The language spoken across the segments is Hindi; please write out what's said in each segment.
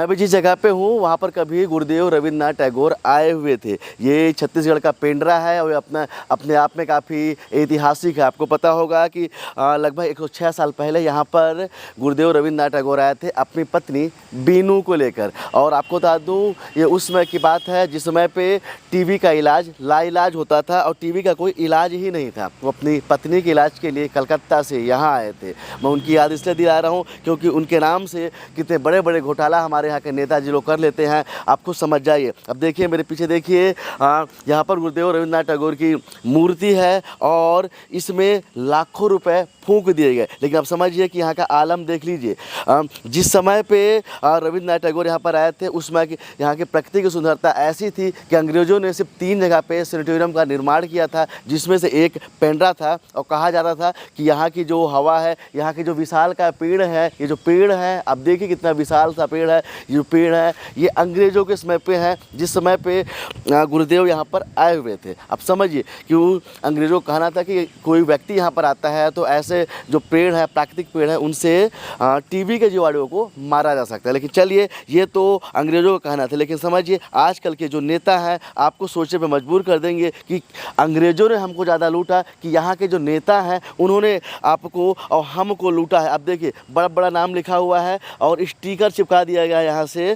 मैं भी जिस जगह पे हूँ वहाँ पर कभी गुरुदेव रविन्द्रनाथ टैगोर आए हुए थे। ये छत्तीसगढ़ का पेंड्रा है और अपने आप में काफ़ी ऐतिहासिक है। आपको पता होगा कि लगभग 106 साल पहले यहाँ पर गुरुदेव रविन्द्रनाथ टैगोर आए थे अपनी पत्नी बीनू को लेकर। और आपको बता दूँ ये उस समय की बात है जिस समय पे टीबी का इलाज लाइलाज होता था और टीबी का कोई इलाज ही नहीं था। वो अपनी पत्नी के इलाज के लिए कलकत्ता से यहाँ आए थे। मैं उनकी याद इसलिए दिला रहा हूँ क्योंकि उनके नाम से कितने बड़े बड़े घोटाला हमारे यहाँ के नेताजी लोग कर लेते हैं, आप खुद समझ जाइए। अब देखिए मेरे पीछे देखिए, यहाँ पर गुरुदेव रविन्द्रनाथ टैगोर की मूर्ति है और इसमें लाखों रुपए फूंक दिए गए। लेकिन अब समझिए कि यहाँ का आलम देख लीजिए। जिस समय पे रविन्द्रनाथ टैगोर यहाँ पर आए थे उस समय की यहाँ की प्रकृति की सुंदरता ऐसी थी कि अंग्रेज़ों ने सिर्फ 3 जगह पे सेनेटोरियम का निर्माण किया था, जिसमें से एक पेंड्रा था। और कहा जाता था कि यहाँ की जो हवा है, यहाँ की जो विशाल का पेड़ है, ये जो पेड़ है अब देखिए कितना विशाल सा पेड़ है, ये जो पेड़ है ये अंग्रेज़ों के समय पे है, जिस समय पे गुरुदेव यहाँ पर आए हुए थे। अब समझिए कि अंग्रेज़ों का कहना था कि कोई व्यक्ति यहाँ पर आता है तो ऐसे जो पेड़ है, प्राकृतिक पेड़ है, उनसे टीबी के जीवाणुओं को मारा जा सकता है। लेकिन चलिए ये तो अंग्रेज़ों का कहना था। लेकिन समझिए आजकल के जो नेता हैं आपको सोचने पे मजबूर कर देंगे कि अंग्रेज़ों ने हमको ज़्यादा लूटा कि यहाँ के जो नेता हैं उन्होंने आपको और हमको लूटा है। अब देखिए बड़ा बड़ा नाम लिखा हुआ है और स्टिकर चिपका दिया गया यहाँ से।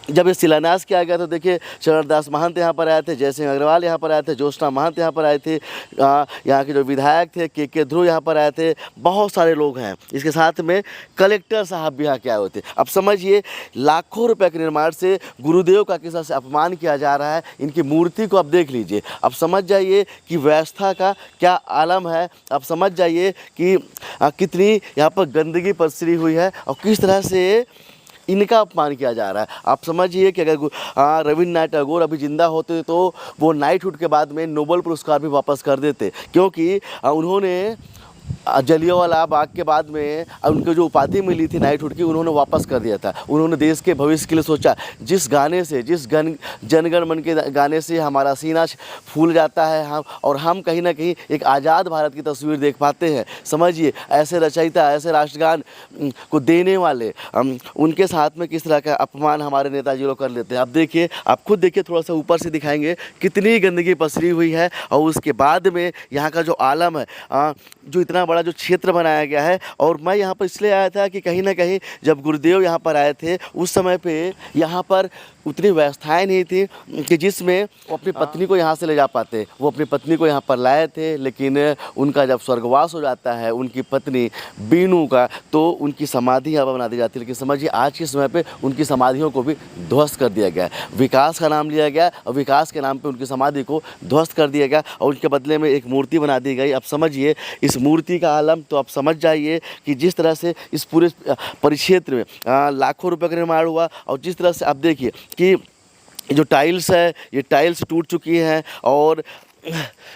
जब ये शिलान्यास किया गया तो देखिए चरणदास महंत यहाँ पर आए थे, जयसिंह अग्रवाल यहाँ पर आए थे, ज्योत्सना महंत यहाँ पर आए थे, यहाँ के जो विधायक थे के ध्रुव यहाँ पर आए थे, बहुत सारे लोग हैं। इसके साथ में कलेक्टर साहब भी यहाँ के आए हुए थे। अब समझिए लाखों रुपए के निर्माण से गुरुदेव का किस तरह से अपमान किया जा रहा है। इनकी मूर्ति को अब देख लीजिए, अब समझ जाइए कि व्यवस्था का क्या आलम है। अब समझ जाइए कि कितनी यहाँ पर गंदगी पसरी हुई है और किस तरह से इनका अपमान किया जा रहा है। आप समझिए कि अगर रविन्द्रनाथ टैगोर अभी जिंदा होते तो वो नाइटहुड के बाद में नोबेल पुरस्कार भी वापस कर देते, क्योंकि उन्होंने जलियांवाला बाग के बाद में उनको जो उपाधि मिली थी नाइटहुड की उन्होंने वापस कर दिया था। उन्होंने देश के भविष्य के लिए सोचा। जिस गाने से, जिस जनगण मन के गाने से हमारा सीना फूल जाता है हम कहीं ना कहीं एक आज़ाद भारत की तस्वीर देख पाते हैं। समझिए ऐसे रचयिता, ऐसे राष्ट्रगान को देने वाले उनके साथ में किस तरह का अपमान हमारे नेताजी लोग कर लेते हैं। अब देखिए, आप खुद देखिए, थोड़ा सा ऊपर से दिखाएंगे कितनी गंदगी पसरी हुई है। और उसके बाद में यहाँ का जो आलम है, जो इतना बड़ा जो क्षेत्र बनाया गया है। और मैं यहाँ पर इसलिए आया था कि कहीं ना कहीं जब गुरुदेव यहाँ पर आए थे उस समय पे यहाँ पर उतनी व्यवस्थाएं नहीं थी कि जिसमें वो अपनी पत्नी को यहाँ से ले जा पाते। वो अपनी पत्नी को यहाँ पर लाए थे, लेकिन उनका जब स्वर्गवास हो जाता है उनकी पत्नी बीनू का, तो उनकी समाधि यहाँ पर बना दी जाती है। लेकिन समझिए आज के समय पे उनकी समाधियों को भी ध्वस्त कर दिया गया। विकास का नाम लिया गया और विकास के नाम पर उनकी समाधि को ध्वस्त कर दिया गया और उनके बदले में एक मूर्ति बना दी गई। अब समझिए इस मूर्ति का आलम तो आप समझ जाइए कि जिस तरह से इस पूरे परिक्षेत्र में लाखों रुपए का निर्माण हुआ। और जिस तरह से आप देखिए कि जो टाइल्स है ये टाइल्स टूट चुकी हैं और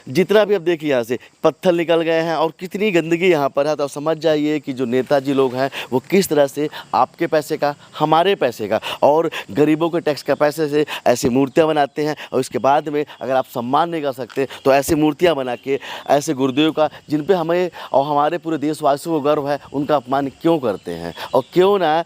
जितना भी अब देखिए यहाँ से पत्थर निकल गए हैं और कितनी गंदगी यहाँ पर है। तो समझ जाइए कि जो नेताजी लोग हैं वो किस तरह से आपके पैसे का, हमारे पैसे का और गरीबों के टैक्स का पैसे से ऐसी मूर्तियाँ बनाते हैं। और इसके बाद में अगर आप सम्मान नहीं कर सकते तो ऐसी मूर्तियाँ बना के ऐसे गुरुदेव का, जिन पे हमें और हमारे पूरे देशवासियों को गर्व है, उनका अपमान क्यों करते हैं। और क्यों ना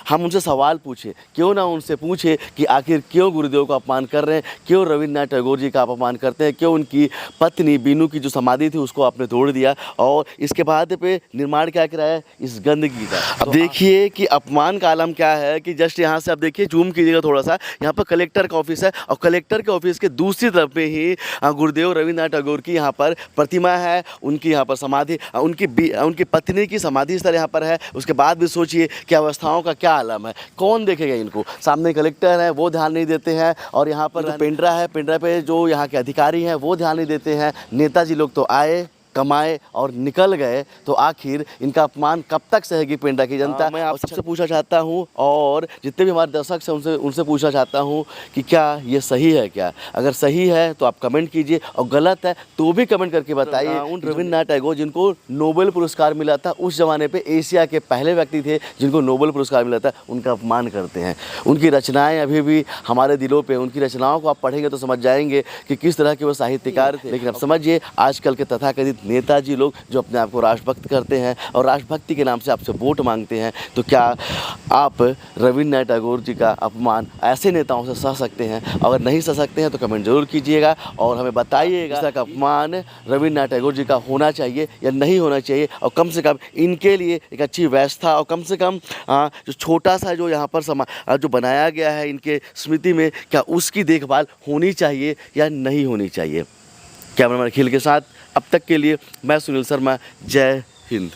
हम उनसे सवाल पूछे, क्यों ना उनसे पूछे कि आखिर क्यों गुरुदेव का अपमान कर रहे हैं, क्यों रविन्द्रनाथ टैगोर जी का अपमान करते हैं, क्यों उनकी पत्नी बीनू की जो समाधि थी उसको आपने तोड़ दिया और इसके बाद पे निर्माण क्या कराया इस गंदगी का। अब देखिए कि अपमान का आलम क्या है कि जस्ट यहाँ से आप देखिए, जूम कीजिएगा थोड़ा सा, यहाँ पर कलेक्टर का ऑफिस है और कलेक्टर के ऑफिस के दूसरी तरफ में ही गुरुदेव रविन्द्रनाथ टैगोर की यहाँ पर प्रतिमा है, उनकी यहाँ पर समाधि, उनकी पत्नी की समाधि स्थल यहाँ पर है। उसके बाद भी सोचिए कि अवस्थाओं का क्या आलम है, कौन देखेगा इनको। सामने कलेक्टर है वो ध्यान नहीं देते हैं और यहाँ पर जो पेंड्रा है, पेंड्रा पे जो यहाँ के अधिकारी हैं वो ध्यान नहीं देते हैं। नेताजी लोग तो आए, कमाए और निकल गए, तो आखिर इनका अपमान कब तक सहेगी पेंड्रा की जनता। मैं आप सबसे पूछना चाहता हूं और जितने भी हमारे दर्शक हैं उनसे पूछना चाहता हूं कि क्या ये सही है क्या। अगर सही है तो आप कमेंट कीजिए और गलत है तो भी कमेंट करके बताइए। उन रविन्द्रनाथ टैगोर जिनको नोबेल पुरस्कार मिला था, उस ज़माने पर एशिया के पहले व्यक्ति थे जिनको नोबेल पुरस्कार मिला था, उनका अपमान करते हैं। उनकी रचनाएँ अभी भी हमारे दिलों पर, उनकी रचनाओं को आप पढ़ेंगे तो समझ जाएंगे कि किस तरह के वो साहित्यकार थे। लेकिन अब समझिए आजकल के तथाकथित नेताजी लोग जो अपने आप को राष्ट्रभक्त करते हैं और राष्ट्रभक्ति के नाम से आपसे वोट मांगते हैं, तो क्या आप रविन्द्रनाथ टैगोर जी का अपमान ऐसे नेताओं से सह सकते हैं? अगर नहीं सह सकते हैं तो कमेंट जरूर कीजिएगा और हमें बताइएगा इसका अपमान रविन्द्रनाथ टैगोर जी का होना चाहिए या नहीं होना चाहिए, और कम से कम इनके लिए एक अच्छी व्यवस्था और कम से कम जो छोटा सा जो यहाँ पर जो बनाया गया है इनके स्मृति में, क्या उसकी देखभाल होनी चाहिए या नहीं होनी चाहिए। कैमरामैन अखिल के साथ अब तक के लिए मैं सुनील शर्मा। जय हिंद।